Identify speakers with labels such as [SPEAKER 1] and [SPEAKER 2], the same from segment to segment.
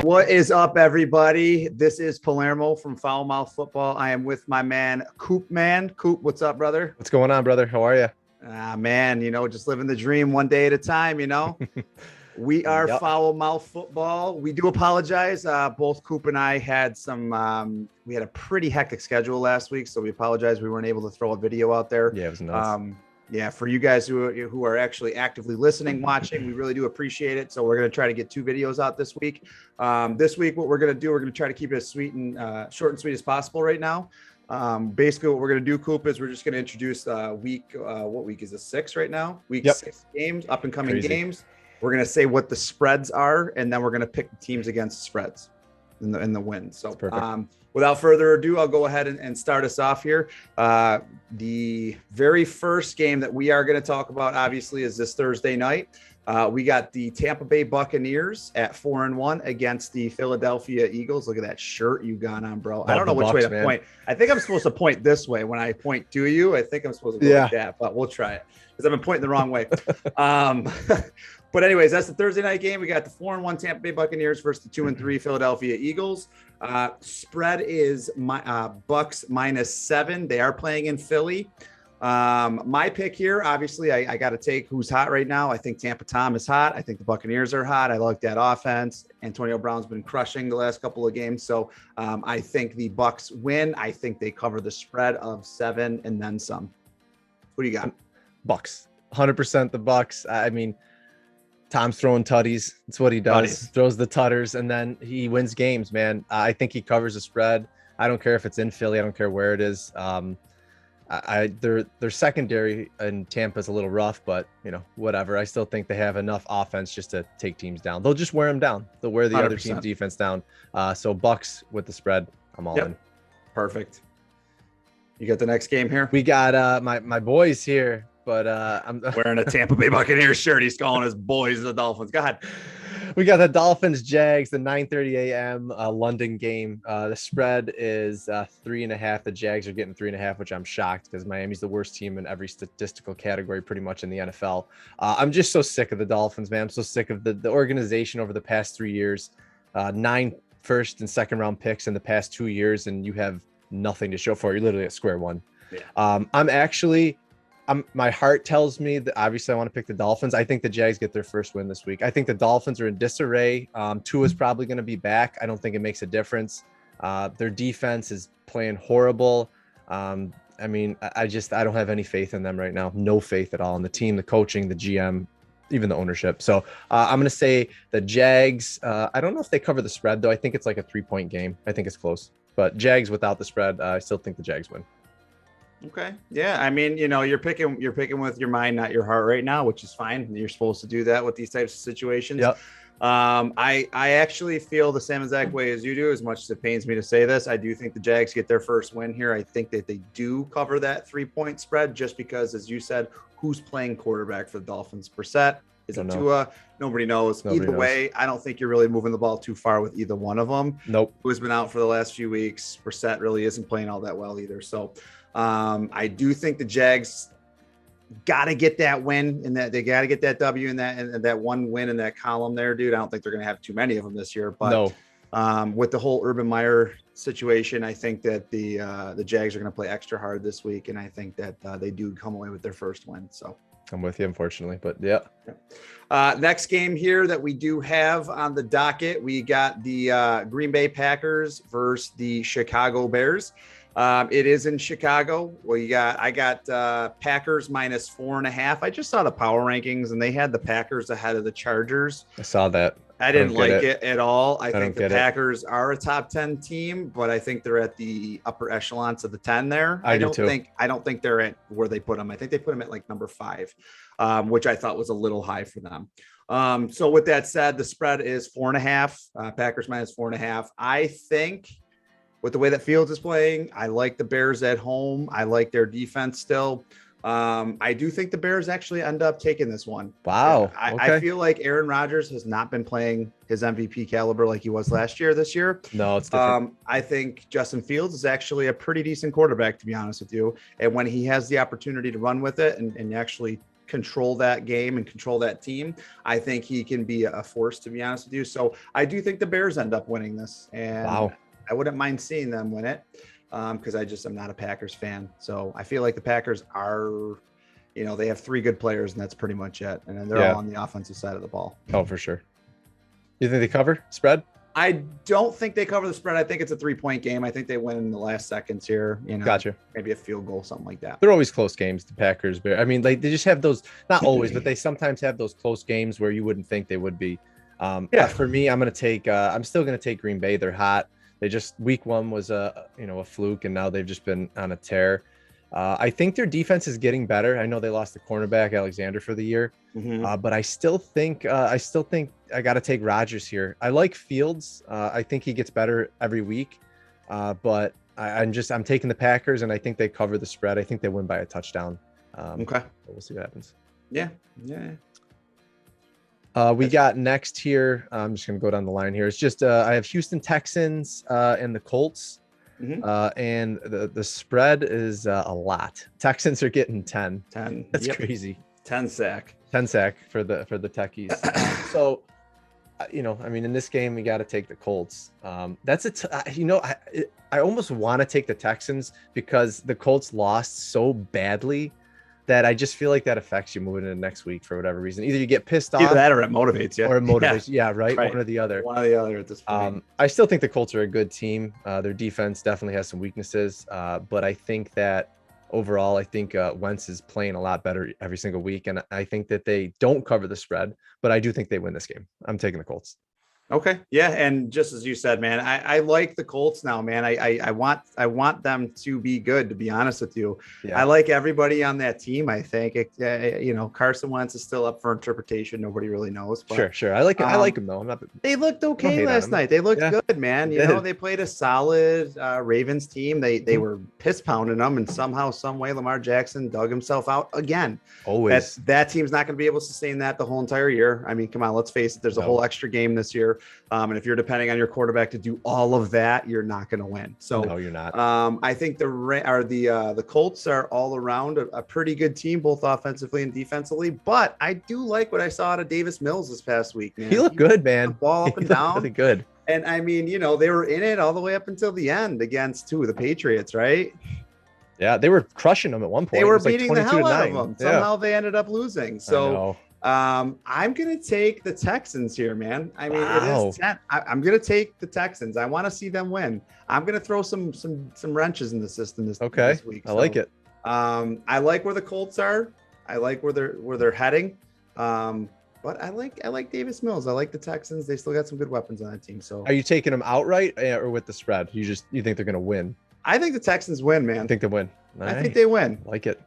[SPEAKER 1] What is up, everybody? This is Palermo from Foul Mouth Football. I am with my man, Coop Man. Coop, what's up, brother?
[SPEAKER 2] What's going on, brother? How are you?
[SPEAKER 1] Man, just living the dream one day at a time, We are
[SPEAKER 2] Yep.
[SPEAKER 1] Foul Mouth Football. We do apologize. Both Coop and I had we had a pretty hectic schedule last week, so we apologize. We weren't able to throw a video out there.
[SPEAKER 2] Yeah, it was nuts.
[SPEAKER 1] For you guys who are actually actively listening, watching, we really do appreciate it. So we're going to try to get 2 videos out this week. This week, what we're going to do, we're going to try to keep it as short and sweet as possible right now. Basically, what we're going to do, Coop, is we're just going to introduce week. What week is this? 6 right now? Week 6 games, up and coming games. We're going to say what the spreads are, and then we're going to pick the teams against spreads in the win. So without further ado, I'll go ahead and start us off here. The very first game that we are going to talk about, obviously, is this Thursday night. We got the Tampa Bay Buccaneers at 4-1 against the Philadelphia Eagles. Look at that shirt you got on, bro. I don't know which way to point. I think I'm supposed to point this way when I point to you. I think I'm supposed to go like that, but we'll try it because I've been pointing the wrong way. But anyways, that's the Thursday night game. We got the 4-1 Tampa Bay Buccaneers versus the 2-3 Philadelphia Eagles. Spread is Bucs -7. They are playing in Philly. My pick here, obviously, I got to take who's hot right now. I think Tampa Tom is hot. I think the Buccaneers are hot. I like that offense. Antonio Brown's been crushing the last couple of games. So I think the Bucs win. I think they cover the spread of 7 and then some. What do you got?
[SPEAKER 2] Bucs. 100% the Bucs. I mean, Tom's throwing tutties. That's what he does. Throws the tutters, and then he wins games, man. I think he covers the spread. I don't care if it's in Philly. I don't care where it is. Their secondary in Tampa is a little rough, but whatever. I still think they have enough offense just to take teams down. They'll just wear them down. They'll wear the 100%. Other team's defense down. So Bucs with the spread. I'm all in.
[SPEAKER 1] Perfect. You got the next game here?
[SPEAKER 2] We got my boys here, but I'm
[SPEAKER 1] wearing a Tampa Bay Buccaneers shirt. He's calling his boys the Dolphins. Go ahead.
[SPEAKER 2] We got the Dolphins Jags, the 9:30 a.m. London game. The spread is 3.5. The Jags are getting 3.5, which I'm shocked because Miami's the worst team in every statistical category pretty much in the NFL. I'm just so sick of the Dolphins, man. I'm so sick of the organization over the past 3 years. 9 first and second round picks in the past 2 years, and you have nothing to show for it. You're literally at square one. Yeah. My heart tells me that obviously I want to pick the Dolphins. I think the Jags get their first win this week. I think the Dolphins are in disarray. Tua's probably going to be back. I don't think it makes a difference. Their defense is playing horrible. I don't have any faith in them right now. No faith at all in the team, the coaching, the GM, even the ownership. So I'm going to say the Jags. I don't know if they cover the spread, though. I think it's like a 3-point game. I think it's close. But Jags without the spread, I still think the Jags win.
[SPEAKER 1] Okay. Yeah. I mean, you're picking with your mind, not your heart right now, which is fine. You're supposed to do that with these types of situations.
[SPEAKER 2] Yep.
[SPEAKER 1] I actually feel the same exact way as you do, as much as it pains me to say this. I do think the Jags get their first win here. I think that they do cover that 3-point spread just because, as you said, who's playing quarterback for the Dolphins? Brissett? Is it Tua? Nobody knows. Either way, I don't think you're really moving the ball too far with either one of them.
[SPEAKER 2] Nope.
[SPEAKER 1] Who's been out for the last few weeks. Brissett really isn't playing all that well either. So I do think the Jags got to get that win, and that they got to get that W in that one win in that column there, dude. I don't think they're going to have too many of them this year, but with the whole Urban Meyer situation, I think that the Jags are going to play extra hard this week, and I think that they do come away with their first win. So
[SPEAKER 2] I'm with you, unfortunately, but yeah.
[SPEAKER 1] Next game here that we do have on the docket, we got the Green Bay Packers versus the Chicago Bears. It is in Chicago. Well, I got Packers -4.5. I just saw the power rankings, and they had the Packers ahead of the Chargers.
[SPEAKER 2] I saw that.
[SPEAKER 1] I didn't like it at all. I think the Packers are a top 10 team, but I think they're at the upper echelons of the 10 there. I don't think they're at where they put them. I think they put them at like number 5, which I thought was a little high for them. So with that said, the spread is 4.5, Packers -4.5. I think with the way that Fields is playing, I like the Bears at home. I like their defense still. I do think the Bears actually end up taking this one.
[SPEAKER 2] Wow.
[SPEAKER 1] I feel like Aaron Rodgers has not been playing his MVP caliber like he was this year.
[SPEAKER 2] No, it's different.
[SPEAKER 1] I think Justin Fields is actually a pretty decent quarterback, to be honest with you. And when he has the opportunity to run with it and actually control that game and control that team, I think he can be a force, to be honest with you. So I do think the Bears end up winning this, and
[SPEAKER 2] Wow.
[SPEAKER 1] I wouldn't mind seeing them win it, because I'm not a Packers fan. So I feel like the Packers are, they have 3 good players, and that's pretty much it. And then they're all on the offensive side of the ball.
[SPEAKER 2] Oh, for sure. You think they cover spread?
[SPEAKER 1] I don't think they cover the spread. I think it's a 3-point game. I think they win in the last seconds here.
[SPEAKER 2] Gotcha.
[SPEAKER 1] Maybe a field goal, something like that.
[SPEAKER 2] They're always close games, the Packers. I mean, like, they just have those, not always, but they sometimes have those close games where you wouldn't think they would be. For me, I'm still going to take Green Bay. They're hot. They just, week 1 was a fluke, and now they've just been on a tear. I think their defense is getting better. I know they lost the cornerback Alexander for the year, but I still think I got to take Rodgers here. I like Fields. I think he gets better every week, but I'm taking the Packers, and I think they cover the spread. I think they win by a touchdown.
[SPEAKER 1] Okay,
[SPEAKER 2] we'll see what happens.
[SPEAKER 1] Yeah.
[SPEAKER 2] We got next here. I'm just gonna go down the line here. It's just I have Houston Texans and the Colts. And the spread is a lot. Texans are getting 10. That's crazy.
[SPEAKER 1] 10 sack
[SPEAKER 2] for the techies. So, I mean, in this game, we got to take the Colts. I almost want to take the Texans because the Colts lost so badly that I just feel like that affects you moving into next week for whatever reason. Either you get pissed off,
[SPEAKER 1] either that, or it motivates you,
[SPEAKER 2] or it motivates. Yeah, right. One or the other.
[SPEAKER 1] One or the other at this point.
[SPEAKER 2] I still think the Colts are a good team. Their defense definitely has some weaknesses, but I think that overall, Wentz is playing a lot better every single week, and I think that they don't cover the spread, but I do think they win this game. I'm taking the Colts.
[SPEAKER 1] Okay. Yeah. And just as you said, man, I like the Colts now, man. I want them to be good, to be honest with you. Yeah. I like everybody on that team. I think Carson Wentz is still up for interpretation. Nobody really knows. But,
[SPEAKER 2] sure. I like him though.
[SPEAKER 1] They looked okay last night. They looked good, man. They played a solid Ravens team. They were piss pounding them, and somehow, some way, Lamar Jackson dug himself out again.
[SPEAKER 2] Always.
[SPEAKER 1] That team's not going to be able to sustain that the whole entire year. I mean, come on, let's face it. There's a whole extra game this year. And if you're depending on your quarterback to do all of that, you're not going to win. So
[SPEAKER 2] no, you're not.
[SPEAKER 1] I think the Colts are all around a pretty good team, both offensively and defensively. But I do like what I saw out of Davis Mills this past week, man.
[SPEAKER 2] He looked good, man.
[SPEAKER 1] The ball up and down.
[SPEAKER 2] Really good.
[SPEAKER 1] And I mean, they were in it all the way up until the end against the Patriots, right?
[SPEAKER 2] Yeah, they were crushing them at one point.
[SPEAKER 1] They were beating the hell out of them. Somehow they ended up losing. So I'm going to take the Texans here, man. I mean, it is 10. I'm going to take the Texans. I want to see them win. I'm going to throw some wrenches in the system this week.
[SPEAKER 2] I like it.
[SPEAKER 1] I like where the Colts are. I like where they're heading. But I like Davis Mills. I like the Texans. They still got some good weapons on that team. So
[SPEAKER 2] are you taking them outright or with the spread? You think they're going to win?
[SPEAKER 1] I think the Texans win, man.
[SPEAKER 2] I think they win.
[SPEAKER 1] I think they win.
[SPEAKER 2] I like it.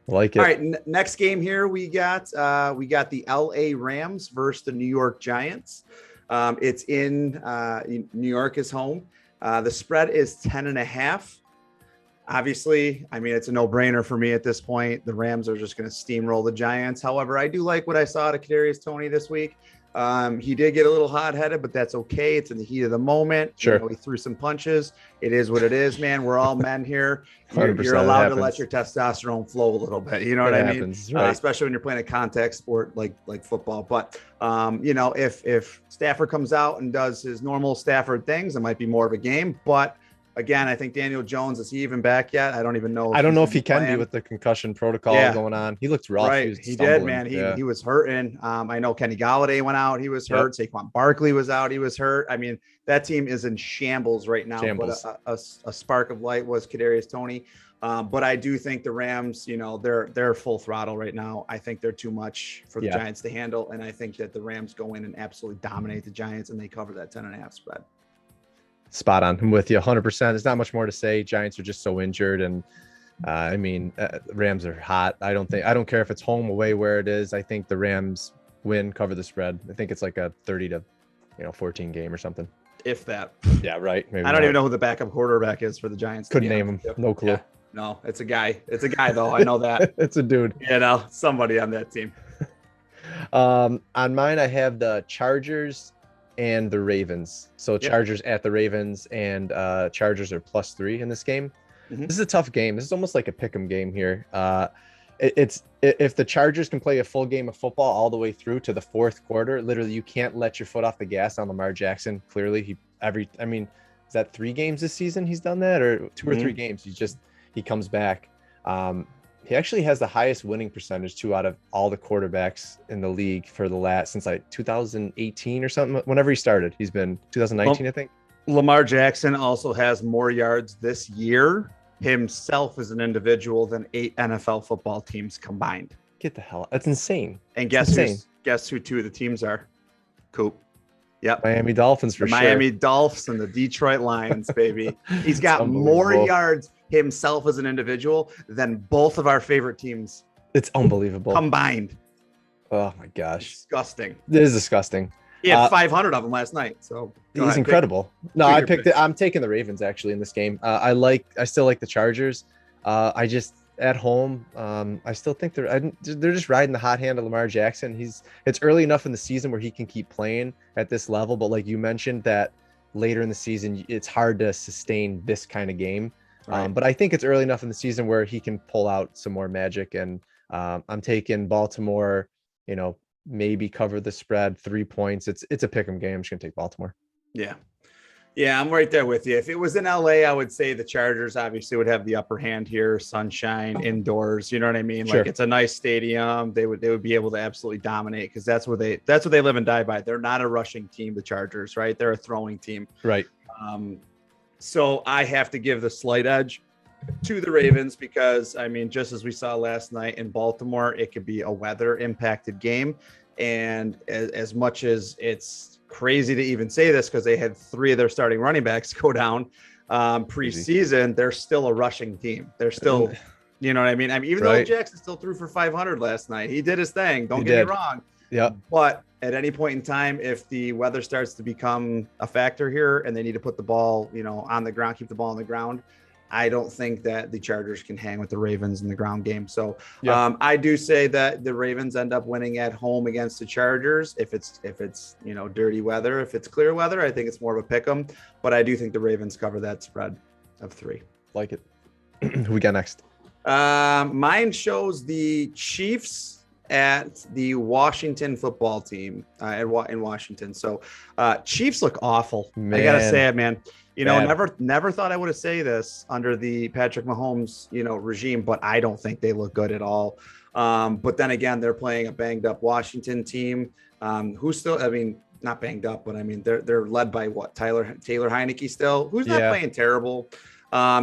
[SPEAKER 1] Like it. All right, next game here we got the LA Rams versus the New York Giants. It's in New York is home. The spread is 10.5. Obviously, I mean, it's a no-brainer for me at this point. The Rams are just going to steamroll the Giants. However, I do like what I saw out of Kadarius Toney this week. He did get a little hot-headed, but that's okay. It's in the heat of the moment.
[SPEAKER 2] Sure.
[SPEAKER 1] He threw some punches. It is what it is, man. We're all men here. You're allowed to let your testosterone flow a little bit. You know what I mean? Right. Especially when you're playing a contact sport like football. But if Stafford comes out and does his normal Stafford things, it might be more of a game. But again, I think Daniel Jones, is he even back yet? I don't even know.
[SPEAKER 2] I don't know if he can be with the concussion protocol going on. He looked rough.
[SPEAKER 1] Right. He did, man. He was hurting. I know Kenny Golladay went out. He was hurt. Saquon Barkley was out. He was hurt. I mean, that team is in shambles right now. But a spark of light was Kadarius Toney. But I do think the Rams, they're full throttle right now. I think they're too much for the Giants to handle. And I think that the Rams go in and absolutely dominate the Giants, and they cover that 10.5 spread.
[SPEAKER 2] Spot on. I'm with you 100%. There's not much more to say. Giants are just so injured. And Rams are hot. I don't care if it's home, away, where it is. I think the Rams win, cover the spread. I think it's like a 30-14 game or something.
[SPEAKER 1] If that.
[SPEAKER 2] Yeah, right.
[SPEAKER 1] Maybe I don't even know who the backup quarterback is for the Giants.
[SPEAKER 2] Couldn't name him. No clue.
[SPEAKER 1] Yeah. No, it's a guy. It's a guy though. I know that.
[SPEAKER 2] It's a dude.
[SPEAKER 1] Somebody on that team.
[SPEAKER 2] On mine, I have the Chargers and the Ravens. So Chargers at the Ravens, and Chargers are +3 in this game. This is a tough game. This is almost like a pick'em game here. If the Chargers can play a full game of football all the way through to the fourth quarter, literally you can't let your foot off the gas on Lamar Jackson. Clearly, is that 3 games this season he's done that, or 2 or 3 games? He comes back. He actually has the highest winning percentage too out of all the quarterbacks in the league for the last since like 2018 or something. Whenever he started, he's been 2019, I think.
[SPEAKER 1] Lamar Jackson also has more yards this year himself as an individual than 8 NFL football teams combined.
[SPEAKER 2] Get the hell out. That's insane.
[SPEAKER 1] And guess who 2 of the teams are? Coop. Yep.
[SPEAKER 2] Miami Dolphins for
[SPEAKER 1] the
[SPEAKER 2] sure.
[SPEAKER 1] Miami Dolphins and the Detroit Lions, baby. He's got more yards himself as an individual than both of our favorite teams.
[SPEAKER 2] It's unbelievable.
[SPEAKER 1] Combined.
[SPEAKER 2] Oh my gosh.
[SPEAKER 1] Disgusting.
[SPEAKER 2] It is disgusting.
[SPEAKER 1] He had 500 of them last night. So
[SPEAKER 2] he's incredible. I'm taking the Ravens actually in this game. I still like the Chargers. I just at home. I still think they're just riding the hot hand of Lamar Jackson. It's early enough in the season where he can keep playing at this level, but like you mentioned, that later in the season it's hard to sustain this kind of game. Right. But I think it's early enough in the season where he can pull out some more magic, and I'm taking Baltimore. Maybe cover the spread, 3 points. It's a pick'em game. I'm just gonna take Baltimore.
[SPEAKER 1] Yeah, I'm right there with you. If it was in LA, I would say the Chargers obviously would have the upper hand here. Sunshine, indoors, you know what I mean? Sure. Like it's a nice stadium. They would be able to absolutely dominate because that's what they live and die by. They're not a rushing team, the Chargers, right? They're a throwing team.
[SPEAKER 2] Right.
[SPEAKER 1] So I have to give the slight edge to the Ravens because, just as we saw last night in Baltimore, it could be a weather impacted game. And as much as it's crazy to even say this because they had 3 of their starting running backs go down preseason, they're still a rushing team. They're still, you know what I mean? Even though Jackson still threw for 500 last night, he did his thing. Don't get me wrong.
[SPEAKER 2] Yeah.
[SPEAKER 1] But at any point in time, if the weather starts to become a factor here and they need to put the ball, on the ground, keep the ball on the ground, I don't think that the Chargers can hang with the Ravens in the ground game. So I do say that the Ravens end up winning at home against the Chargers. If it's dirty weather, if it's clear weather, I think it's more of a pick 'em. But I do think the Ravens cover that spread of 3.
[SPEAKER 2] Like it. Who we got next?
[SPEAKER 1] Mine shows the Chiefs at the Washington football team in Washington. So Chiefs look awful. Man. I gotta say it, man. Never thought I would have say this under the Patrick Mahomes, regime, but I don't think they look good at all. But then again, they're playing a banged up Washington team who's still, not banged up, but they're led by Taylor Heineke still, who's not playing terrible.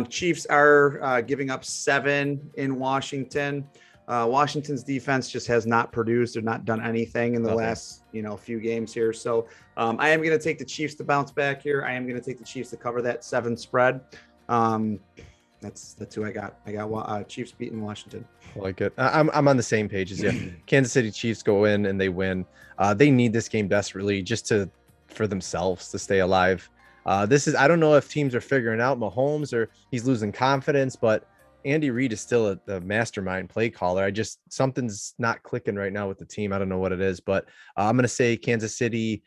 [SPEAKER 1] Chiefs are giving up 7 in Washington. Washington's defense just has not produced or not done anything in the last, few games here. So I am going to take the Chiefs to bounce back here. I am going to take the Chiefs to cover that 7 spread. That's who I got. I got Chiefs beating Washington.
[SPEAKER 2] I like it. I'm on the same page as you. Kansas City Chiefs go in and they win. They need this game desperately just for themselves to stay alive. I don't know if teams are figuring out Mahomes or he's losing confidence, but Andy Reid is still a mastermind play caller. Something's not clicking right now with the team. I don't know what it is, but I'm going to say Kansas City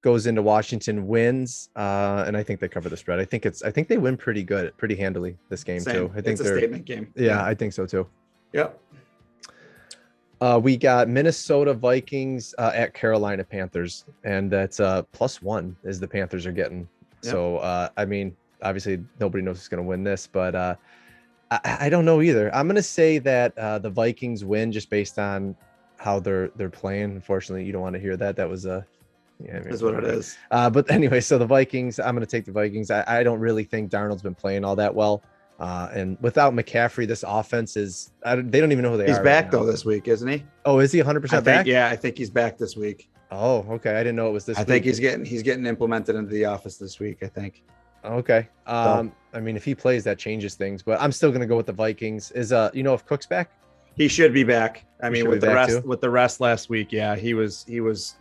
[SPEAKER 2] goes into Washington, wins, and I think they cover the spread. I think they win pretty handily this game too. I think
[SPEAKER 1] it's a statement game.
[SPEAKER 2] Yeah, I think so too.
[SPEAKER 1] Yep.
[SPEAKER 2] We got Minnesota Vikings at Carolina Panthers, and that's +1 is the Panthers are getting. Yep. So obviously nobody knows who's going to win this, but I don't know either. I'm going to say that the Vikings win just based on how they're playing. Unfortunately, you don't want to hear that. That was
[SPEAKER 1] is what it is.
[SPEAKER 2] But anyway, so the Vikings, I'm going to take the Vikings. I don't really think Darnold's been playing all that well. And without McCaffrey, this offense they don't even know who they are.
[SPEAKER 1] He's back though this week, isn't he?
[SPEAKER 2] Oh, is he 100% back?
[SPEAKER 1] Yeah, I think he's back this week.
[SPEAKER 2] Oh, okay. I didn't know it was this week.
[SPEAKER 1] I think he's getting implemented into the office this week, I think.
[SPEAKER 2] Okay. If he plays, that changes things, but I'm still going to go with the Vikings. If Cook's back?
[SPEAKER 1] He should be back. With the rest last week, yeah, he was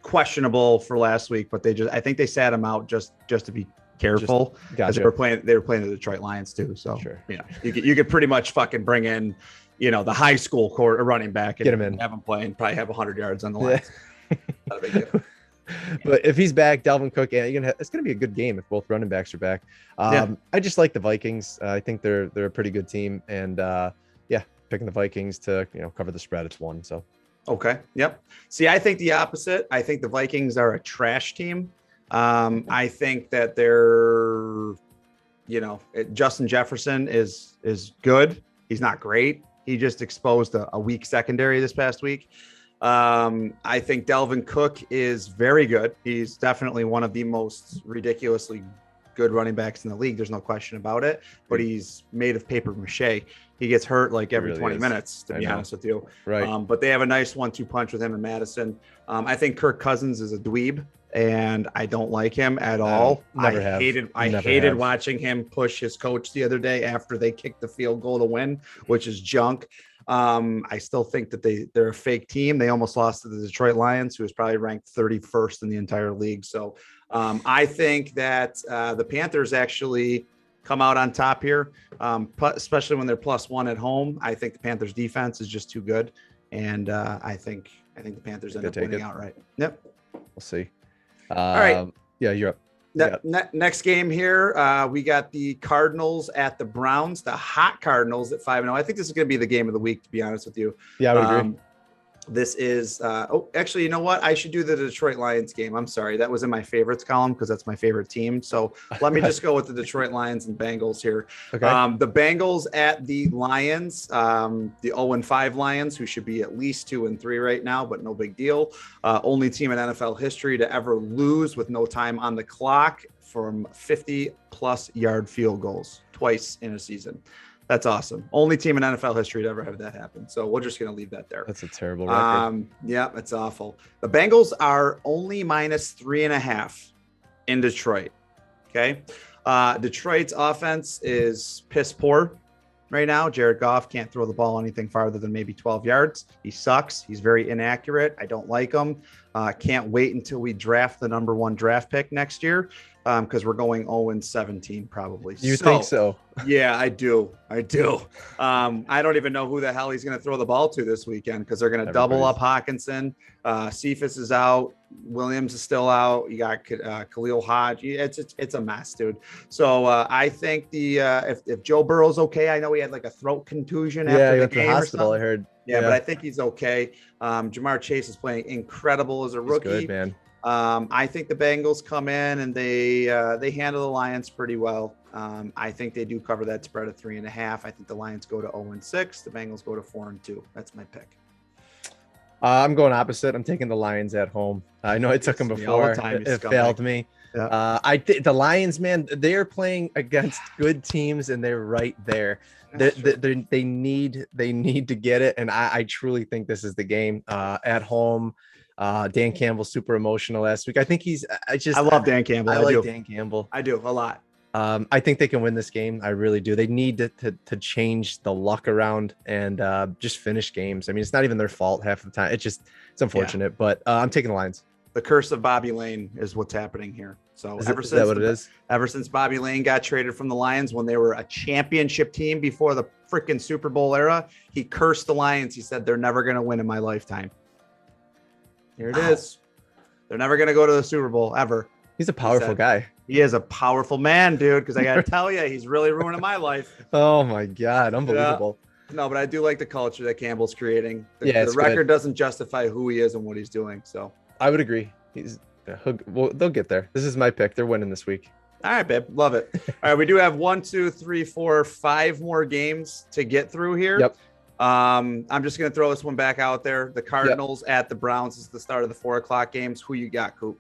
[SPEAKER 1] questionable for last week, but I think they sat him out just to be careful.
[SPEAKER 2] Gotcha.
[SPEAKER 1] They were playing the Detroit Lions too. So
[SPEAKER 2] sure.
[SPEAKER 1] You could pretty much fucking bring in, the high school running back and
[SPEAKER 2] get him in,
[SPEAKER 1] have him playing, probably have 100 yards on the line. Not a big deal.
[SPEAKER 2] But if he's back, Dalvin Cook, it's going to be a good game if both running backs are back. I just like the Vikings. I think they're a pretty good team, and picking the Vikings to cover the spread. It's 1. So
[SPEAKER 1] Okay. Yep. See, I think the opposite. I think the Vikings are a trash team. I think that they're, Justin Jefferson is good. He's not great. He just exposed a weak secondary this past week. I think Delvin Cook is very good. He's definitely one of the most ridiculously good running backs in the league. There's no question about it, but he's made of paper mache. He gets hurt like every
[SPEAKER 2] really
[SPEAKER 1] 20
[SPEAKER 2] is.
[SPEAKER 1] minutes, to be honest with you.
[SPEAKER 2] Right.
[SPEAKER 1] But they have a nice 1-2 punch with him and Madison. I think Kirk Cousins is a dweeb, and I don't like him at all. I hated watching him push his coach the other day after they kicked the field goal to win, which is junk. I still think that they're a fake team. They almost lost to the Detroit Lions, who was probably ranked 31st in the entire league. So I think that the Panthers actually come out on top here, especially when they're +1 at home. I think the Panthers defense is just too good. And I think the Panthers end up winning outright. Yep.
[SPEAKER 2] We'll see.
[SPEAKER 1] All right.
[SPEAKER 2] Yeah, you're up.
[SPEAKER 1] Next game here, we got the Cardinals at the Browns, the hot Cardinals at 5-0. I think this is going to be the game of the week, to be honest with you.
[SPEAKER 2] Yeah, I would agree.
[SPEAKER 1] This is actually, you know what? I should do the Detroit Lions game. I'm sorry. That was in my favorites column because that's my favorite team. So let me just go with the Detroit Lions and Bengals here.
[SPEAKER 2] Okay.
[SPEAKER 1] The Bengals at the Lions, the 0-5 Lions, who should be at least 2-3 right now, but no big deal. Only team in NFL history to ever lose with no time on the clock from 50+ yard field goals twice in a season. That's awesome. Only team in NFL history to ever have that happen. So we're just going to leave that there.
[SPEAKER 2] That's a terrible record.
[SPEAKER 1] Yeah, it's awful. The Bengals are only -3.5 in Detroit. Okay. Detroit's offense is piss poor right now. Jared Goff can't throw the ball anything farther than maybe 12 yards. He sucks. He's very inaccurate. I don't like him. Can't wait until we draft the number 1 draft pick next year. Because we're going 0-17 probably.
[SPEAKER 2] You think so?
[SPEAKER 1] Yeah, I do. I don't even know who the hell he's going to throw the ball to this weekend because they're going to double up Hawkinson. Cephas is out. Williams is still out. You got Khalil Hodge. It's a mess, dude. So I think if Joe Burrow's okay, I know he had like a throat contusion after the game
[SPEAKER 2] hospital, I heard.
[SPEAKER 1] Yeah, but I think he's okay. Jamar Chase is playing incredible as a rookie.
[SPEAKER 2] He's good, man.
[SPEAKER 1] I think the Bengals come in and they handle the Lions pretty well. I think they do cover that spread of 3.5. I think the Lions go to 0-6. The Bengals go to 4-2. That's my pick.
[SPEAKER 2] I'm going opposite. I'm taking the Lions at home. I know I took them before. It failed me. Yeah. The Lions, man, they are playing against good teams and they're right there. They need to get it. And I truly think this is the game at home. Dan Campbell's super emotional last week. I think I love Dan Campbell. I like Dan Campbell.
[SPEAKER 1] I do a lot.
[SPEAKER 2] I think they can win this game. I really do. They need to change the luck around and just finish games. I mean, it's not even their fault half of the time. It's unfortunate, but I'm taking the Lions.
[SPEAKER 1] The curse of Bobby Lane is what's happening here. So
[SPEAKER 2] is that what it is?
[SPEAKER 1] Ever since Bobby Lane got traded from the Lions when they were a championship team before the freaking Super Bowl era, he cursed the Lions. He said, they're never going to win in my lifetime. Here it is. They're never going to go to the Super Bowl ever.
[SPEAKER 2] He's a powerful guy.
[SPEAKER 1] He is a powerful man, dude, because I got to tell you, he's really ruining my life.
[SPEAKER 2] Oh, my God. Unbelievable.
[SPEAKER 1] Yeah. No, but I do like the culture that Campbell's creating. The record doesnst justify who he is and what he's doing. So
[SPEAKER 2] I would agree. They'll get there. This is my pick. They're winning this week.
[SPEAKER 1] All right, babe. Love it. All right. We do have 1, 2, 3, 4, 5 more games to get through here.
[SPEAKER 2] Yep.
[SPEAKER 1] I'm just going to throw this one back out there. The Cardinals at the Browns is the start of the 4:00 games. Who you got, Coop?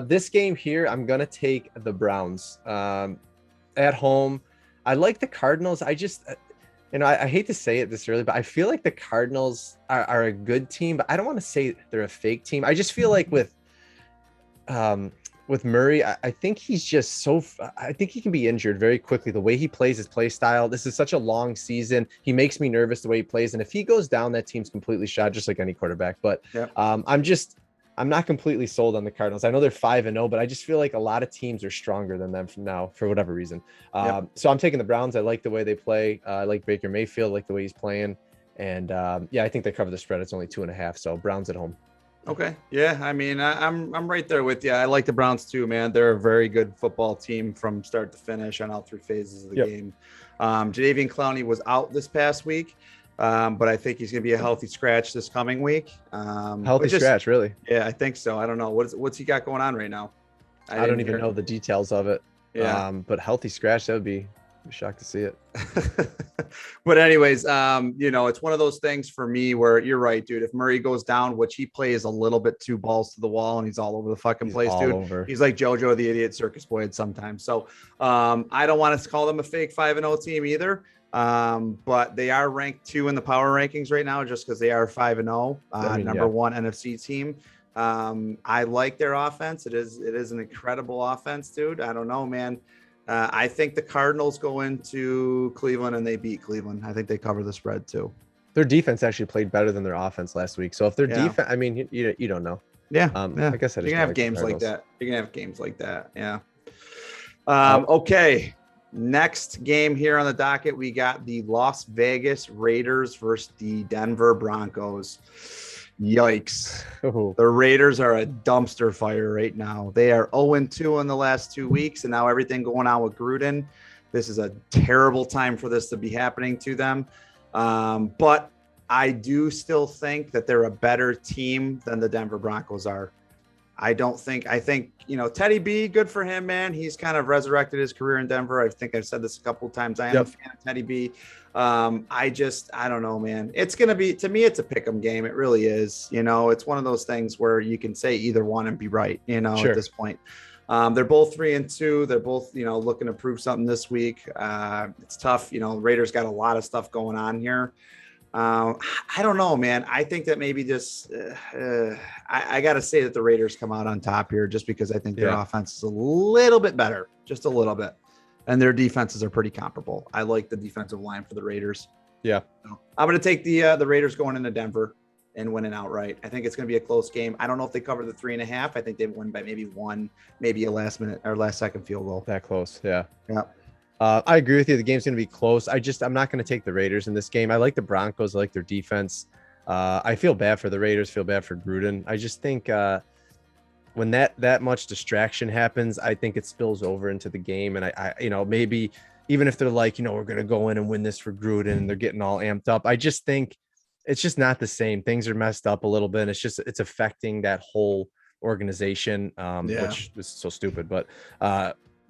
[SPEAKER 2] This game here, I'm going to take the Browns at home. I like the Cardinals. I just, I hate to say it this early, but I feel like the Cardinals are a good team, but I don't want to say they're a fake team. I just feel like with Murray, I think he's just I think he can be injured very quickly. The way he plays his play style, this is such a long season. He makes me nervous the way he plays. And if he goes down, that team's completely shot, just like any quarterback. But I'm not completely sold on the Cardinals. I know they're 5-0, but I just feel like a lot of teams are stronger than them from now for whatever reason. So I'm taking the Browns. I like the way they play. I like Baker Mayfield, I like the way he's playing. And I think they cover the spread. It's only 2.5. So Browns at home.
[SPEAKER 1] Okay. Yeah. I mean, I'm right there with you. I like the Browns too, man. They're a very good football team from start to finish on all 3 phases of the game. Jadeveon Clowney was out this past week. But I think he's going to be a healthy scratch this coming week.
[SPEAKER 2] Healthy scratch, really?
[SPEAKER 1] Yeah, I think so. I don't know. What's he got going on right now?
[SPEAKER 2] I don't even know the details of it.
[SPEAKER 1] Yeah.
[SPEAKER 2] But healthy scratch, that would be shocked to see it.
[SPEAKER 1] But anyways, it's one of those things for me where you're right, dude. If Murray goes down, which he plays a little bit too balls to the wall and he's all over the fucking place, dude.
[SPEAKER 2] Over.
[SPEAKER 1] He's like JoJo the Idiot Circus Boy sometimes. So I don't want to call them a fake 5-0 team either. But they are ranked 2 in the power rankings right now, just because they are 5-0, number 1 NFC team. I like their offense. It is an incredible offense, dude. I don't know, man. I think the Cardinals go into Cleveland and they beat Cleveland. I think they cover the spread too.
[SPEAKER 2] Their defense actually played better than their offense last week. So if their defense, I mean, you don't know.
[SPEAKER 1] Yeah.
[SPEAKER 2] I guess
[SPEAKER 1] you're gonna have games like that. You're gonna have games like that. Yeah. Okay. Next game here on the docket, we got the Las Vegas Raiders versus the Denver Broncos. Yikes. The Raiders are a dumpster fire right now. They are 0-2 in the last 2 weeks, and now everything going on with Gruden. This is a terrible time for this to be happening to them. But I do still think that they're a better team than the Denver Broncos are. I think, Teddy B, good for him, man. He's kind of resurrected his career in Denver. I think I've said this a couple of times. I am a fan of Teddy B. I don't know, man. It's going to be, to me, it's a pick'em game. It really is. It's one of those things where you can say either one and be right, at this point. They're both 3-2. They're both, looking to prove something this week. It's tough. Raiders got a lot of stuff going on here. I don't know, man. I think that maybe just I got to say that the Raiders come out on top here just because I think their offense is a little bit better, just a little bit. And their defenses are pretty comparable. I like the defensive line for the Raiders. Yeah. So I'm going to take the Raiders going into Denver and winning outright. I think it's going to be a close game. I don't know if they cover the 3.5. I think they win by maybe one, maybe a last second field goal.
[SPEAKER 2] That close. Yeah.
[SPEAKER 1] Yeah.
[SPEAKER 2] I agree with you. The game's going to be close. I'm not going to take the Raiders in this game. I like the Broncos. I like their defense. I feel bad for the Raiders, feel bad for Gruden. I just think when that much distraction happens, I think it spills over into the game. And I maybe even if they're like, we're going to go in and win this for Gruden and they're getting all amped up, I just think it's just not the same. Things are messed up a little bit. It's affecting that whole organization, which is so stupid. But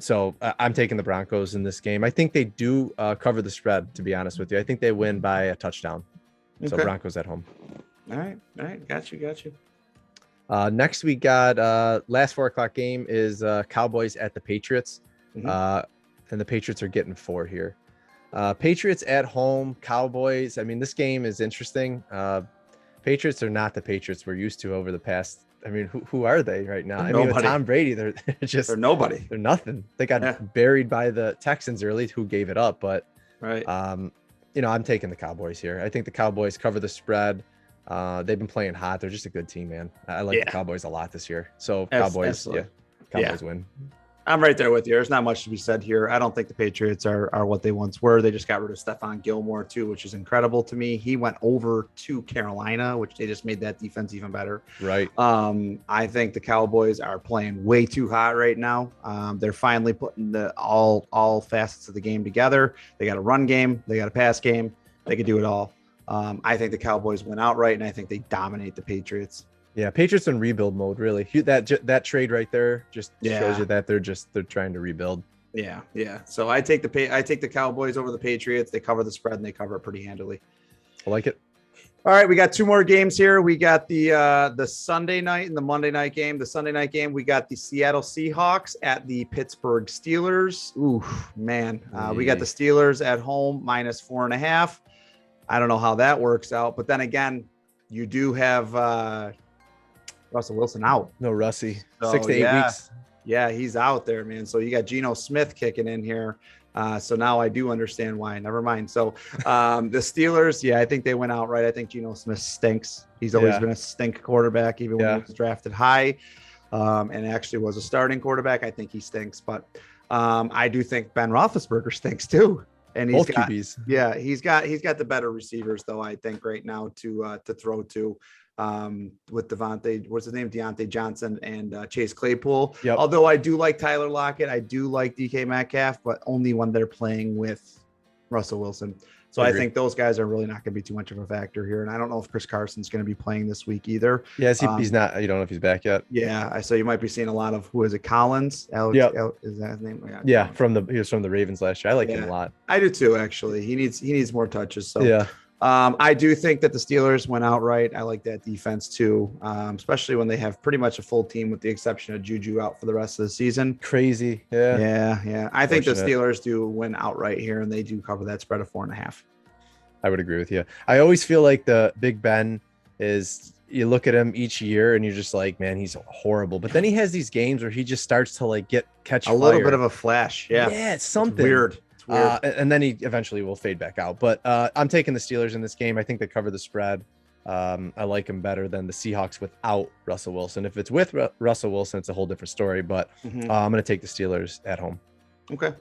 [SPEAKER 2] so I'm taking the Broncos in this game. I think they do cover the spread, to be honest with you. I think they win by a touchdown. So Broncos at home.
[SPEAKER 1] All right. Got you.
[SPEAKER 2] Next we got last 4:00 game is Cowboys at the Patriots. And the Patriots are getting 4 here. Patriots at home, Cowboys. I mean, this game is interesting. Patriots are not the Patriots we're used to over the past. I mean, who are they right now? I mean, with Tom Brady, they're
[SPEAKER 1] nobody.
[SPEAKER 2] They're nothing. They got buried by the Texans early, who gave it up. But I'm taking the Cowboys here. I think the Cowboys cover the spread. They've been playing hot. They're just a good team, man. I like the Cowboys a lot this year. So Cowboys win.
[SPEAKER 1] I'm right there with you. There's not much to be said here. I don't think the Patriots are what they once were. They just got rid of Stephon Gilmore too, which is incredible to me. He went over to Carolina, which they just made that defense even better.
[SPEAKER 2] Right.
[SPEAKER 1] I think the Cowboys are playing way too hot right now. They're finally putting all facets of the game together. They got a run game. They got a pass game. They can do it all. I think the Cowboys win outright, and I think they dominate the Patriots.
[SPEAKER 2] Yeah, Patriots in rebuild mode, really. That trade right there just shows you that they're trying to rebuild.
[SPEAKER 1] Yeah. So I take the Cowboys over the Patriots. They cover the spread and they cover it pretty handily.
[SPEAKER 2] I like it.
[SPEAKER 1] All right, we got 2 more games here. We got the Sunday night and the Monday night game. The Sunday night game, we got the Seattle Seahawks at the Pittsburgh Steelers. Ooh, man. We got the Steelers at home -4.5. I don't know how that works out, but then again, you do have Russell Wilson out.
[SPEAKER 2] No Russie.
[SPEAKER 1] So,
[SPEAKER 2] 6 to 8 weeks.
[SPEAKER 1] Yeah, he's out there, man. So you got Geno Smith kicking in here. So now I do understand why. Never mind. So the Steelers, I think they went outright. I think Geno Smith stinks. He's always been a stink quarterback, even when he was drafted high, and actually was a starting quarterback. I think he stinks. But I do think Ben Roethlisberger stinks too. And he's got QBs. He's got the better receivers though, I think, right now to throw to. With Deontay Johnson and Chase Claypool. Yep. Although I do like Tyler Lockett, I do like DK Metcalf, but only when they're playing with Russell Wilson. So I think those guys are really not going to be too much of a factor here. And I don't know if Chris Carson's going to be playing this week either.
[SPEAKER 2] Yes, he's not. You don't know if he's back yet.
[SPEAKER 1] Yeah, so you might be seeing a lot of, who is it, Collins? Alex, is that his name?
[SPEAKER 2] Yeah, he was from the Ravens last year. I like him a lot.
[SPEAKER 1] I do too, actually. He needs more touches. So
[SPEAKER 2] yeah.
[SPEAKER 1] I do think that the Steelers went out right. I like that defense too, especially when they have pretty much a full team with the exception of Juju out for the rest of the season.
[SPEAKER 2] Crazy. Yeah.
[SPEAKER 1] I think the Steelers do win outright here, and they do cover that spread of 4.5.
[SPEAKER 2] I would agree with you. I always feel like the Big Ben is, you look at him each year and you're just like, man, he's horrible. But then he has these games where he just starts to catch a
[SPEAKER 1] little bit of a flash. Yeah.
[SPEAKER 2] Yeah. It's something
[SPEAKER 1] weird.
[SPEAKER 2] And then he eventually will fade back out. But I'm taking the Steelers in this game. I think they cover the spread. I like him better than the Seahawks without Russell Wilson. If it's with Russell Wilson, it's a whole different story. But I'm going to take the Steelers at home.
[SPEAKER 1] Okay.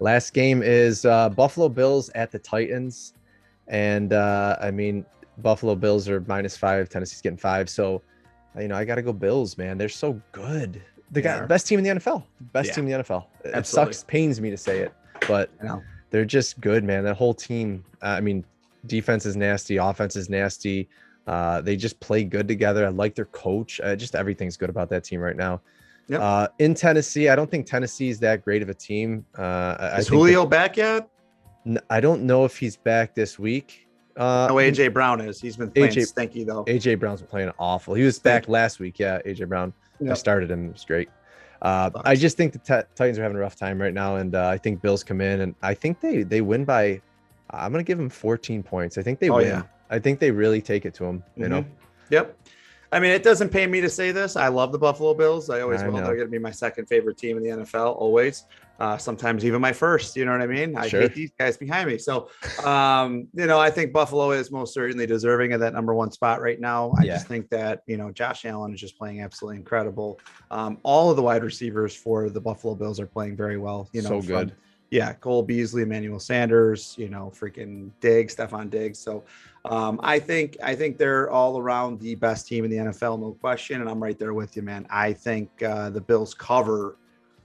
[SPEAKER 2] Last game is Buffalo Bills at the Titans. And Buffalo Bills are -5. Tennessee's getting 5. So, I got to go Bills, man. They're so good. They got best team in the NFL. Team in the NFL. It sucks, pains me to say it, but they're just good, man. That whole team. Defense is nasty, offense is nasty. They just play good together. I like their coach. Just everything's good about that team right now. Yep. In Tennessee, I don't think Tennessee is that great of a team.
[SPEAKER 1] Is Julio back yet?
[SPEAKER 2] I don't know if he's back this week.
[SPEAKER 1] AJ Brown is. He's been playing stinky though.
[SPEAKER 2] AJ Brown's been playing awful. He was back last week. Yeah, AJ Brown. Yep. I started him. It was great. I just think the Titans are having a rough time right now, and I think Bills come in, and I think they win by. I'm going to give them 14 points. I think they win. Yeah. I think they really take it to them. You know.
[SPEAKER 1] Yep. It doesn't pay me to say this. I love the Buffalo Bills. I always will. They're going to be my second favorite team in the NFL, always. Sometimes even my first, you know what I mean? I hate these guys behind me. So, I think Buffalo is most certainly deserving of that number 1 spot right now. I just think that, Josh Allen is just playing absolutely incredible. All of the wide receivers for the Buffalo Bills are playing very well. So good. Yeah, Cole Beasley, Emmanuel Sanders, freaking Diggs, Stephon Diggs. So I think they're all around the best team in the NFL, no question. And I'm right there with you, man. I think the Bills cover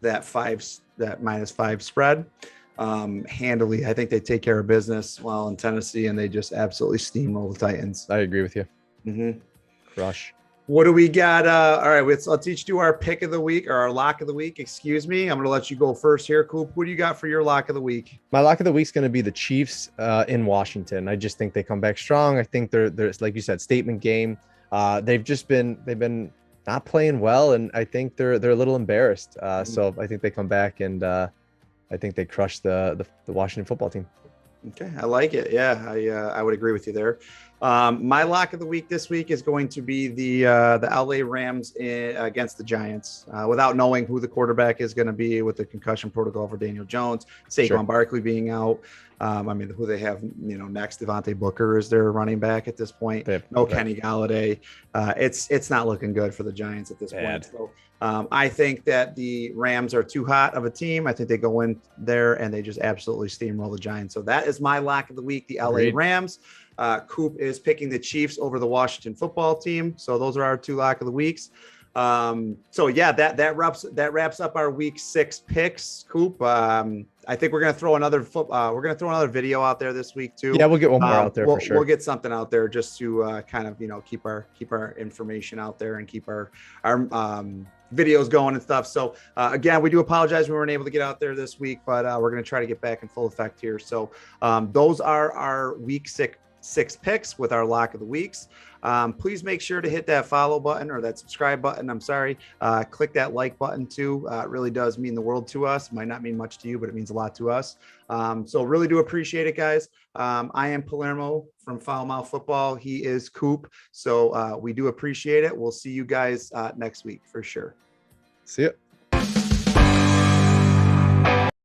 [SPEAKER 1] that -5 spread handily. I think they take care of business while in Tennessee, and they just absolutely steamroll the Titans.
[SPEAKER 2] I agree with you. Crush.
[SPEAKER 1] What do we got? All right, let's each do our pick of the week, or our lock of the week. Excuse me. I'm going to let you go first here, Coop. What do you got for your lock of the week?
[SPEAKER 2] My lock of the week is going to be the Chiefs in Washington. I just think they come back strong. I think they're like you said, statement game. They've been not playing well, and I think they're a little embarrassed. So I think they come back, and I think they crush the Washington football team.
[SPEAKER 1] Okay, I like it. Yeah, I would agree with you there. My lock of the week this week is going to be the LA Rams against the Giants. Without knowing who the quarterback is going to be with the concussion protocol for Daniel Jones, Saquon Barkley being out. Who they have, next, Devontae Booker is their running back at this point. No Kenny Galladay. It's not looking good for the Giants at this point. So I think that the Rams are too hot of a team. I think they go in there and they just absolutely steamroll the Giants. So that is my lock of the week, the LA Rams. Coop is picking the Chiefs over the Washington football team. So those are our 2 lock of the weeks. That wraps up our week 6 picks, Coop. I think we're gonna throw another video out there this week too.
[SPEAKER 2] Yeah, we'll get one more out there for sure.
[SPEAKER 1] We'll get something out there just to kind of keep our information out there and keep our videos going and stuff. So again, we do apologize we weren't able to get out there this week, but we're gonna try to get back in full effect here. So those are our week 6 picks with our lock of the weeks. Please make sure to hit that follow button, or that subscribe button. I'm sorry. Click that like button too. It really does mean the world to us. It might not mean much to you, but it means a lot to us. So really do appreciate it, guys. I am Palermo from Foul Mouth Football. He is Coop. So we do appreciate it. We'll see you guys next week for sure.
[SPEAKER 2] See ya.